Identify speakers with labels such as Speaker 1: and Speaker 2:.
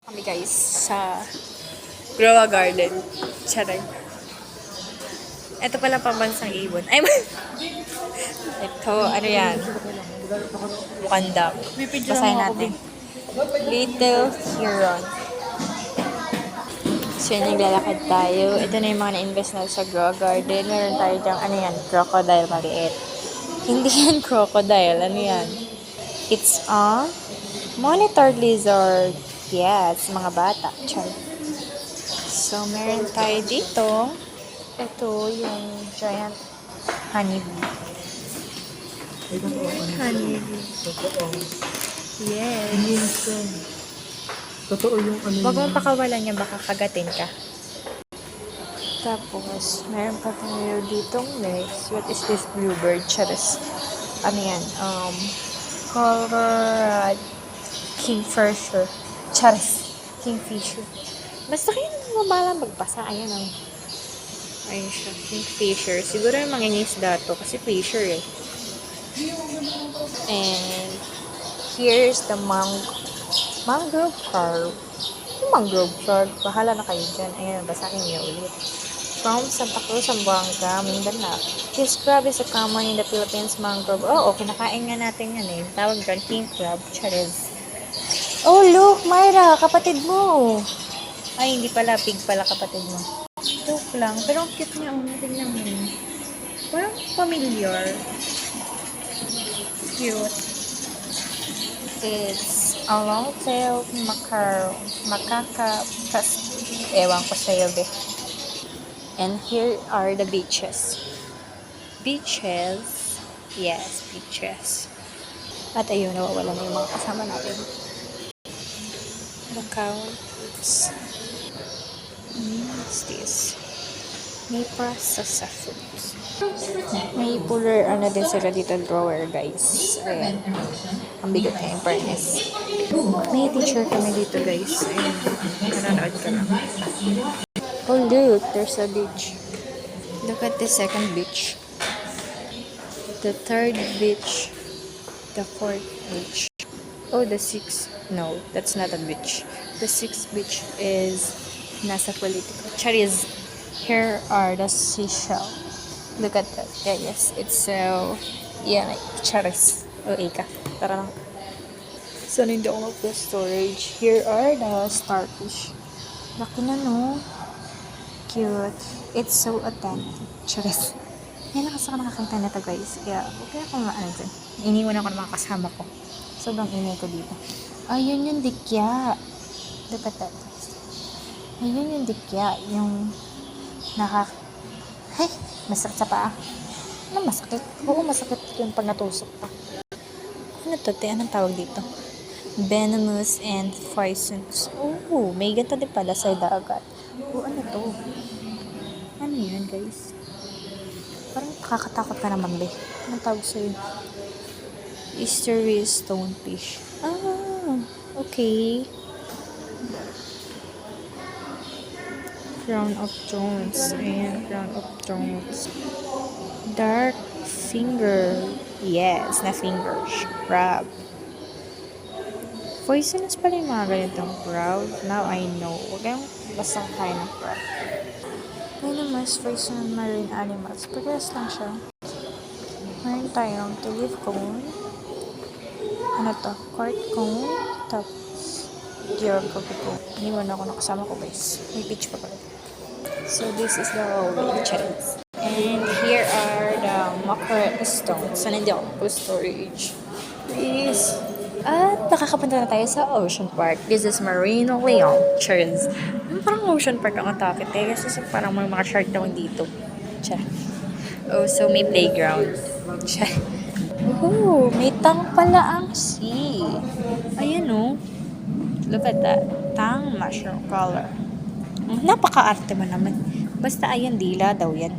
Speaker 1: Kami guys sa Grow a Garden. Charay. Ito pala pambansang ibon. Ay, ito, ano yan? Wakanda. Basahin natin. Little Huron. So, yun, naglalakad tayo. Ito na yung mga na-invest na sa Grow a Garden. Meron tayo dyang, ano yan? Crocodile maliit. Hindi yan crocodile. Ano yan? It's a monitor lizard. Yes, mga bata. Char. So, meron tayo dito. Ito, yung giant honeybee. Honeybee. Yes.
Speaker 2: Totoo yung ano.
Speaker 1: Huwag mong pakawalan niya, baka kagatin ka. Tapos, meron pa tayo ditong next. What is this bluebird? Charis. Ano yan? Color kingfisher. Charis. Kingfisher. Basta kayo naman mabalang magbasa. Ayan o. Ayun siya. Kingfisher. Siguro yung mangingisda to kasi fisher eh. And here's the mangrove shark. Yung mangrove shark. Bahala na kayo dyan. Ayan, basahin niyo ulit. From Santa Cruz, Zamboanga, Mindanao. This crab is a common in the Philippines mangrove. Oo, kinakain nga natin yan eh. Tawag dyan, king crab. Charis. Oh, look, Myra, kapatid mo. Ay, hindi pala. Pig pala kapatid mo. Joke lang. Pero ang cute niya. Tingnan mo. Parang familiar. Cute. It's a long-tailed macaca. Ewan ko sa'yo, be. And here are the beaches. Beaches. Yes, beaches. At ayun, nawawala na yung mga kasama natin. The cows. What's this? May processed foods. May puller, ano din sila dito, drawer, guys. Ayan. Ang bigot niya, in fairness. May teacher kami dito, guys. Ayan. Nanonood ka lang. Oh, look, there's a beach. Look at the second beach. The third beach. The fourth beach. Oh, the sixth. No, that's not a beach. The sixth beach is nasa political. Charis. Here are the seashell. Look at that. Yeah, yes. It's so... yeah, like charis. O, ika. Tara lang. So, hindi ako storage. Here are the starfish. Laki na, no? Cute. It's so authentic. Charis. Yan nakasaka nakakita na to, guys. Kaya, okay ako maano dyan. Iniwan ako ng mga kasama ko. Sobrang inay ko dito. Ayun yung dikya. Look at that. Ayun yung dikya. Yung hey, masakit sa paa. Ano masakit? Oo, masakit yun pag natusok pa. Ano to? Anong tawag dito? Venomous and poisonous. Oh, may ganito din pala sa dagat. Oh, ano to? Ano yan, guys? Parang nakakatakot ka naman, be. Anong tawag sa'yo? Eastery stonefish. Ah, okay. Crown of Thorns. Ayan, Crown of Thorns. Dark finger. Yes, na fingers. Crab. Poisonous pala yung mga ganitong crab. Now I know. Huwag kayong basta kain ng crab. Venomous poisonous marine animals. Parehas lang siya. Meron tayong tulip cone. Ano to? Quart cone. Tapos geography cone. Iniwan ako nakasama ko, guys. May pitch pa pala. So this is the hallway, charis. And here are the mackerel stones. Sana hindi ako storage. Please. At nakakapunta na tayo sa Ocean Park. This is Marino Leon. Charis. Parang Ocean Park ang atakit eh. Kasi parang may mga shark daw dito. Char. Oh, so may playground. Char. Oh, may tang pala ang sea. Ayan oh. Look at that. Tang mushroom color. Napaka-arte mo naman. Basta ayan, dila daw yan.